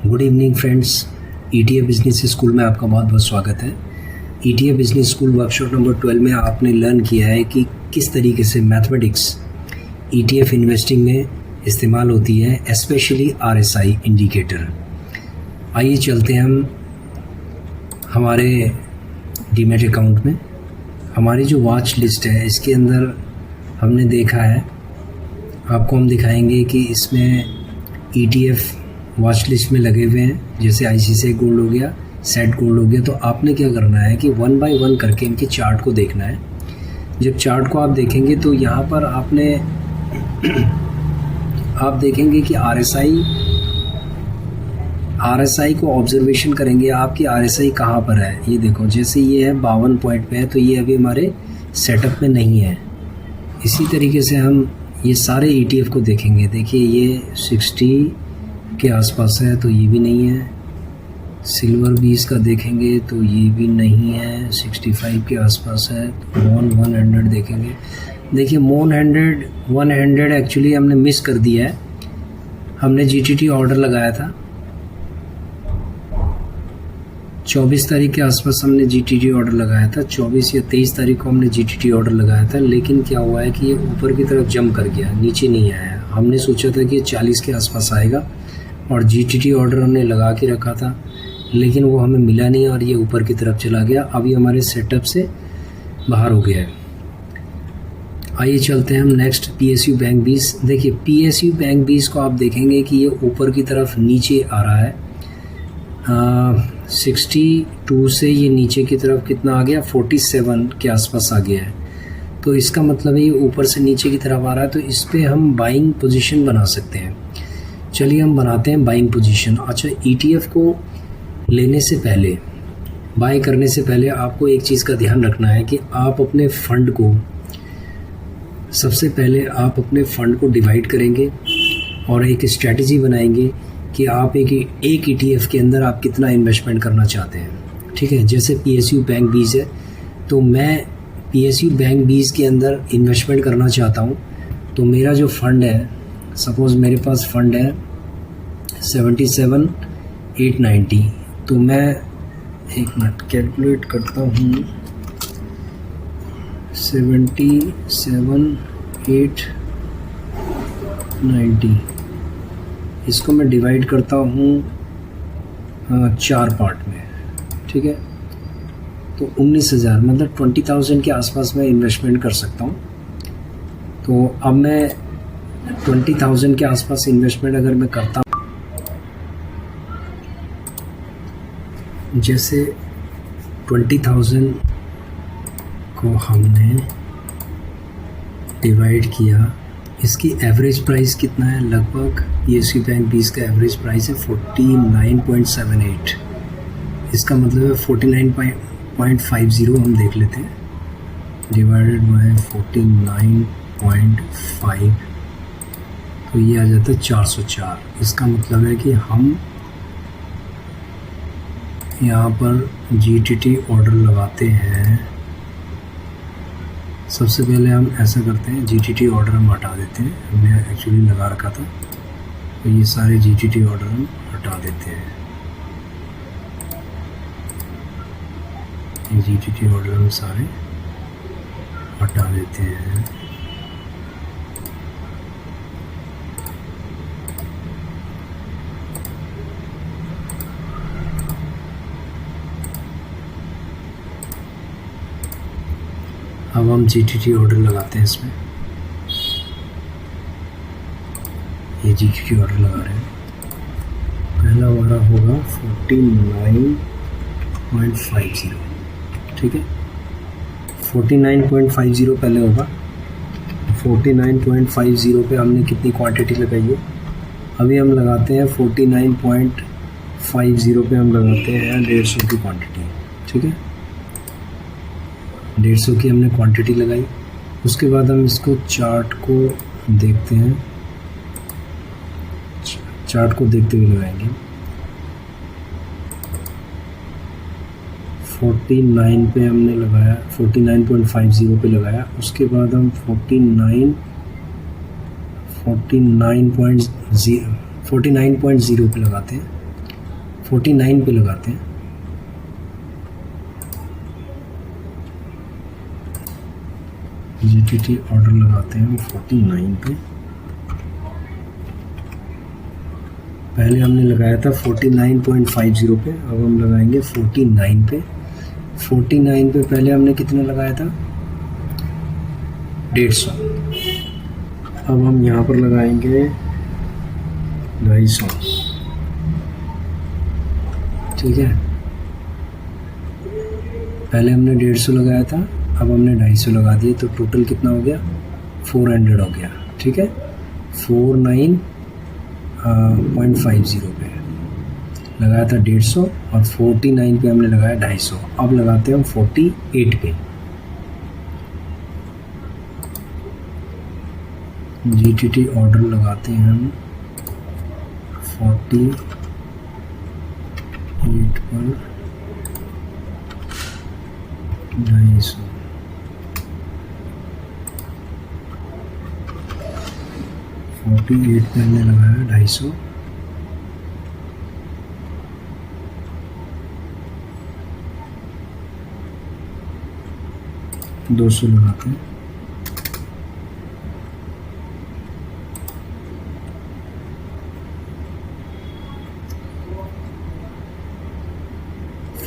Good evening friends, ETA business school में आपका बहुत बहुत स्वागत है। ETA business school workshop number 12 में आपने लर्न किया है कि किस तरीके से मैथमेटिक्स ईटीएफ इन्वेस्टिंग में इस्तेमाल होती है, स्पेशली आरएसआई इंडिकेटर। आइए चलते हैं हम हमारे डीमैट अकाउंट में। हमारी जो वॉच लिस्ट है इसके अंदर हमने देखा है, आपको हम दिखाएंगे कि इसमें ईटीएफ वॉच लिस्ट में लगे हुए हैं, जैसे आईसीआईसीआई गोल्ड हो गया, सेट गोल्ड हो गया। तो आपने क्या करना है कि 1 बाय 1 करके इनके चार्ट को देखना है। जब चार्ट को आप देखेंगे तो यहाँ पर आप देखेंगे कि आरएसआई को ऑब्जर्वेशन करेंगे, आपकी आरएसआई कहाँ पर है। ये देखो, जैसे ये है 52 पॉइंट पे है, तो ये अभी हमारे सेटअप में नहीं है। इसी तरीके से हम ये सारे ईटीएफ को देखेंगे। देखिए ये 60 के आसपास है, तो ये भी नहीं है। सिल्वर 20 का देखेंगे तो ये भी नहीं है, 65 के आसपास है। मोन 100 देखेंगे, देखिए मोन 100 एक्चुअली हमने मिस कर दिया है। हमने जीटीटी ऑर्डर लगाया था 24 तारीख के आसपास, हमने जीटीटी ऑर्डर लगाया था 24 या 23 तारीख को हमने जीटीटी ऑर्डर लगाया था। लेकिन क्या हुआ है कि ये ऊपर की तरफ जंप कर गया, नीचे नहीं आया। हमने सोचा था कि ये 40 के आसपास आएगा और जीटीटी ऑर्डर हमने लगा के रखा था, लेकिन वो हमें मिला नहीं और ये ऊपर की तरफ चला गया। अभी हमारे सेटअप से बाहर हो गया है। आइए चलते हैं हम नेक्स्ट पीएसयू बैंक 20। देखिए पीएसयू बैंक 20 को आप देखेंगे कि ये ऊपर की तरफ नीचे आ रहा है। 62 से ये नीचे की तरफ कितना आ गया, 47 के आसपास आ गया है। तो इसका मतलब है ये ऊपर से नीचे की तरफ आ रहा है, तो इस पर हम बाइंग पोजीशन बना सकते हैं। चलिए हम बनाते हैं बाइंग पोजीशन। अच्छा, ईटीएफ को लेने से पहले, बाय करने से पहले आपको एक चीज़ का ध्यान रखना है कि आप अपने फंड को, सबसे पहले आप अपने फंड को डिवाइड करेंगे और एक स्ट्रेटजी बनाएंगे कि आप एक ईटीएफ के अंदर आप कितना इन्वेस्टमेंट करना चाहते हैं। ठीक है, जैसे पीएसयू बैंक 20 है, तो मैं पीएसयू बैंक 20 के अंदर इन्वेस्टमेंट करना चाहता हूँ। तो मेरा जो फंड है, सपोज़ मेरे पास फंड है 77,890, तो मैं एक मिनट कैलकुलेट करता हूँ। 77,890 इसको मैं डिवाइड करता हूँ 4 पार्ट में। ठीक है, तो 19,000 मतलब 20,000 के आसपास मैं इन्वेस्टमेंट कर सकता हूँ। तो अब मैं 20,000 के आसपास इन्वेस्टमेंट अगर मैं करता हूँ, जैसे 20,000 को हमने डिवाइड किया, इसकी एवरेज प्राइस कितना है, लगभग पीएसयू बैंक 20 का एवरेज प्राइस है 49.78। इसका मतलब है 49.50 हम देख लेते हैं, डिवाइडेड बाय 49.5, तो ये आ जाता है 404। इसका मतलब है कि हम यहाँ पर जीटीटी ऑर्डर लगाते हैं। सबसे पहले हम ऐसा करते हैं, जीटीटी ऑर्डर हम हटा देते हैं, हमने एक्चुअली लगा रखा था, तो ये सारे जीटीटी ऑर्डर हम हटा देते हैं। ये जीटीटी ऑर्डर हम सारे हटा देते हैं। अब हम जीटीटी ऑर्डर लगाते हैं इसमें। ये जीटीटी ऑर्डर लगा रहे हैं। पहला हमारा होगा 49.50। ठीक है, 49.50 पहले होगा। 49.50 पे हमने कितनी क्वांटिटी लगाई है, अभी हम लगाते हैं 49.50 पे हम लगाते हैं 150 की क्वांटिटी। ठीक है, 150 की हमने क्वांटिटी लगाई। उसके बाद हम इसको चार्ट को देखते हैं, चार्ट को देखते हुए लगाएंगे। 49 पे हमने लगाया, 49.50 पे लगाया। उसके बाद हम 49.0 पे लगाते हैं। 49 पे लगाते हैं। GTT ऑर्डर लगाते हैं हम 49 पे। पहले हमने लगाया था 49.50 पे, अब हम लगाएंगे 49 पे। 49 पे पहले हमने कितना लगाया था, 150। अब हम यहाँ पर लगाएंगे 250, ठीक है। पहले हमने 150 लगाया था, अब हमने 250 लगा दिए, तो टोटल कितना हो गया, 400 हो गया, ठीक है। 49.50 पे लगाया था 150 और 49 पे हमने लगाया 250। अब लगाते हैं हम 48 पे। GTT ऑर्डर लगाते हैं हम 48 पर 250। 48 पे हमने लगाया 250। $200 लगाते हैं।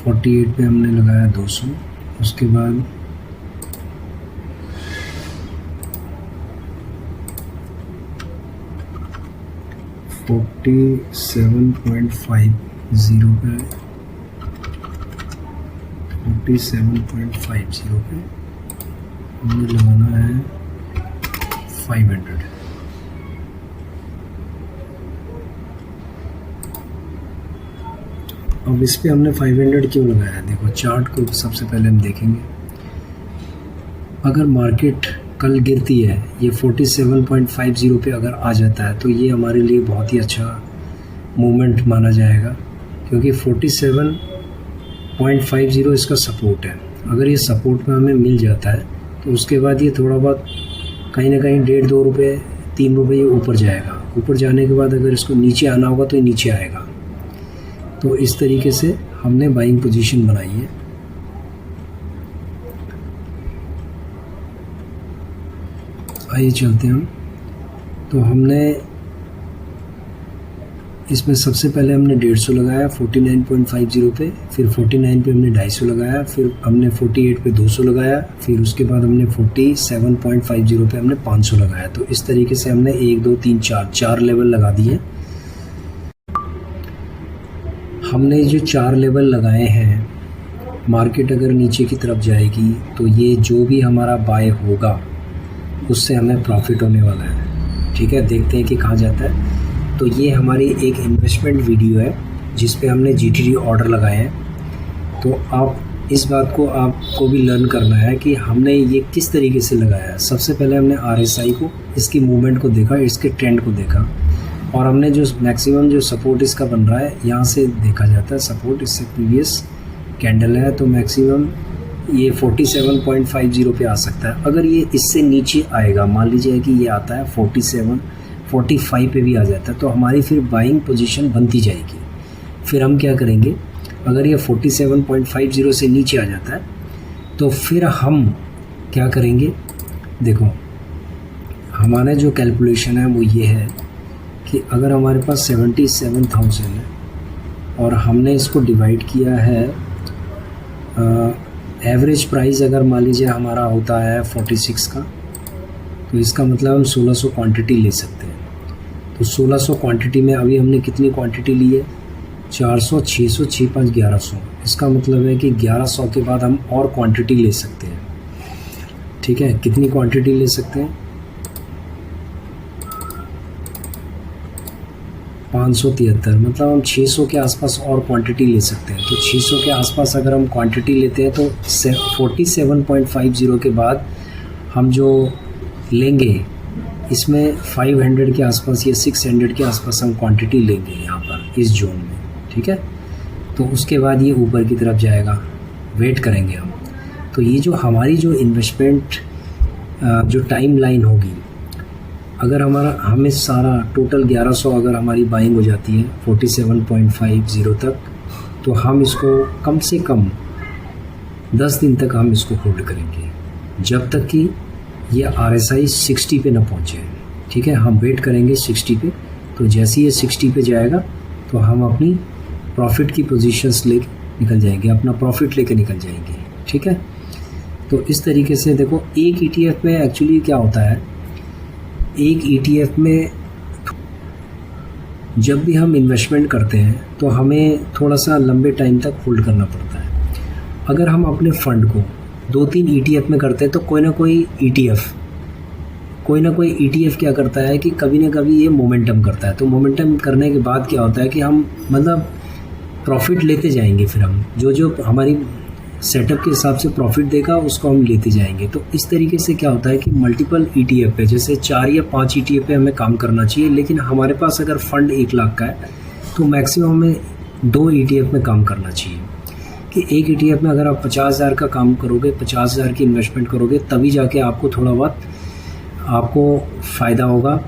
$48 पे हमने लगाया 200। उसके बाद 47.50 पे 47.50 पे हमें लगाना है 500। अब इस पे हमने 500 क्यों लगाया, देखो चार्ट को सबसे पहले हम देखेंगे। अगर मार्केट कल गिरती है, ये 47.50 पे अगर आ जाता है तो ये हमारे लिए बहुत ही अच्छा मूवमेंट माना जाएगा, क्योंकि 47.50 इसका सपोर्ट है। अगर ये सपोर्ट में हमें मिल जाता है तो उसके बाद ये थोड़ा बहुत कहीं ना कहीं 1.5-2 रुपये 3 रुपये ये ऊपर जाएगा। ऊपर जाने के बाद अगर इसको नीचे आना होगा तो ये नीचे आएगा। तो इस तरीके से हमने बाइंग पोजीशन बनाई है। आइए चलते हैं हम। तो हमने इसमें सबसे पहले हमने 150 लगाया 49.50 पे, फिर 49 पे हमने 250 लगाया, फिर हमने 48 पे 200 लगाया, फिर उसके बाद हमने 47.50 पे हमने 500 लगाया। तो इस तरीके से हमने 1 2 3 4 लेवल लगा दिए। हमने जो 4 लेवल लगाए हैं, मार्केट अगर नीचे की तरफ जाएगी तो ये जो भी हमारा बाय होगा उससे हमें प्रॉफिट होने वाला है, ठीक है। देखते हैं कि कहाँ जाता है। तो ये हमारी एक इन्वेस्टमेंट वीडियो है जिस पे हमने GTT ऑर्डर लगाए हैं। तो आप इस बात को आपको भी लर्न करना है कि हमने ये किस तरीके से लगाया है। सबसे पहले हमने RSI को, इसकी मूवमेंट को देखा, इसके ट्रेंड को देखा, और हमने जो मैक्सिमम जो सपोर्ट इसका बन रहा है यहाँ से देखा जाता है सपोर्ट, इससे प्रीवियस कैंडल है तो मैक्सिमम ये 47.50 पे आ सकता है। अगर ये इससे नीचे आएगा, मान लीजिए कि ये आता है 47-45 पे भी आ जाता है, तो हमारी फिर बाइंग पोजीशन बनती जाएगी। फिर हम क्या करेंगे, अगर ये 47.50 से नीचे आ जाता है तो फिर हम क्या करेंगे, देखो हमारा जो कैलकुलेशन है वो ये है कि अगर हमारे पास 77,000 है और हमने इसको डिवाइड किया है, एवरेज प्राइस अगर मान लीजिए हमारा होता है 46 का, तो इसका मतलब हम 1600 क्वांटिटी ले सकते हैं। तो 1600 क्वांटिटी में अभी हमने कितनी क्वांटिटी ली है, 400, 600, 6, 5, 1100। इसका मतलब है कि 1100 के बाद हम और क्वांटिटी ले सकते हैं, ठीक है। कितनी क्वांटिटी ले सकते हैं, 573, मतलब हम 600 के आसपास और क्वांटिटी ले सकते हैं। तो 600 के आसपास अगर हम क्वांटिटी लेते हैं तो 47.50 के बाद हम जो लेंगे इसमें 500 के आसपास या 600 के आसपास हम क्वांटिटी लेंगे यहाँ पर इस जोन में, ठीक है। तो उसके बाद ये ऊपर की तरफ जाएगा, वेट करेंगे हम। तो ये जो हमारी जो इन्वेस्टमेंट जो टाइम लाइन होगी, अगर हमें सारा टोटल 1100 अगर हमारी बाइंग हो जाती है 47.50 तक, तो हम इसको कम से कम 10 दिन तक हम इसको होल्ड करेंगे, जब तक कि ये RSI 60 पे ना पहुँचे। ठीक है, हम वेट करेंगे 60 पे। तो जैसे ही ये 60 पे जाएगा तो हम अपनी प्रॉफिट की पोजीशंस ले निकल जाएंगे, अपना प्रॉफिट लेके निकल जाएंगे। ठीक है, तो इस तरीके से देखो, एक ETF में एक्चुअली क्या होता है, एक ETF में जब भी हम इन्वेस्टमेंट करते हैं तो हमें थोड़ा सा लंबे टाइम तक होल्ड करना पड़ता है। अगर हम अपने फ़ंड को 2-3 ETF में करते हैं तो कोई ना कोई ETF क्या करता है कि कभी ना कभी ये मोमेंटम करता है। तो मोमेंटम करने के बाद क्या होता है कि हम मतलब प्रॉफिट लेते जाएंगे, फिर हम जो हमारी सेटअप के हिसाब से प्रॉफिट देगा उसको हम लेते जाएंगे। तो इस तरीके से क्या होता है कि मल्टीपल ETF पे, जैसे 4 या 5 ETF पे हमें काम करना चाहिए, लेकिन हमारे पास अगर फ़ंड 1 लाख का है तो मैक्सिमम हमें 2 ETF में काम करना चाहिए। कि एक ETF में अगर आप 50,000 का काम करोगे, 50,000 की इन्वेस्टमेंट करोगे, तभी जाके आपको थोड़ा बहुत आपको फ़ायदा होगा।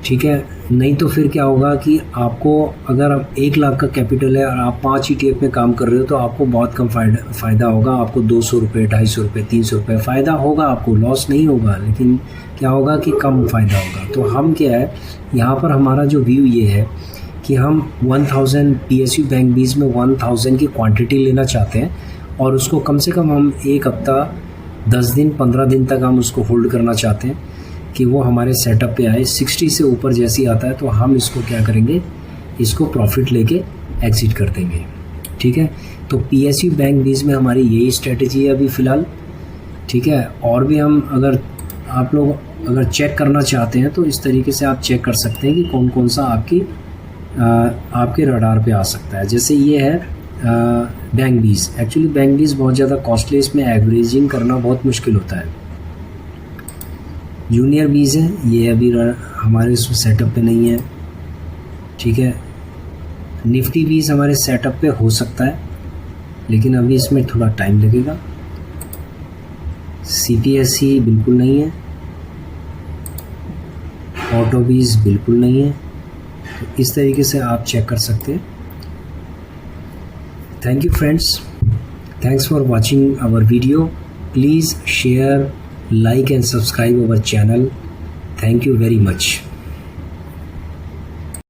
ठीक है, नहीं तो फिर क्या होगा कि आपको, अगर आप 1 लाख का कैपिटल है और आप 5 ETF में काम कर रहे हो तो आपको बहुत कम फ़ायदा होगा। आपको 200 रुपये, 250 रुपये, 300 रुपये फ़ायदा होगा, आपको लॉस नहीं होगा, लेकिन क्या होगा कि कम फ़ायदा होगा। तो हम क्या है, यहाँ पर हमारा जो व्यू ये है कि हम 1000 PSU बैंक बीज में 1000 की क्वांटिटी लेना चाहते हैं और उसको कम से कम हम 1 हफ्ता, 10 दिन, 15 दिन तक हम उसको होल्ड करना चाहते हैं कि वो हमारे सेटअप पे आए। 60 से ऊपर जैसे ही आता है तो हम इसको क्या करेंगे, इसको प्रॉफिट लेके एग्जिट कर देंगे। ठीक है, तो PSU बैंक बीज में हमारी यही स्ट्रेटजी है अभी फ़िलहाल। ठीक है, और भी हम अगर आप लोग अगर चेक करना चाहते हैं तो इस तरीके से आप चेक कर सकते हैं कि कौन कौन सा आपके रडार पे आ सकता है। जैसे ये है बैंक बीज। एक्चुअली बैंक बीज बहुत ज़्यादा कॉस्टली, इसमें एवरेजिंग करना बहुत मुश्किल होता है। जूनियर बीज है, ये अभी हमारे इस सेटअप पे नहीं है। ठीक है, निफ्टी बीज हमारे सेटअप पे हो सकता है, लेकिन अभी इसमें थोड़ा टाइम लगेगा। CPSE बिल्कुल नहीं है, ऑटो बीज बिल्कुल नहीं है। तो इस तरीके से आप चेक कर सकते हैं। Thank you friends, thanks for watching our video. Please share, like and subscribe our channel. Thank you very much.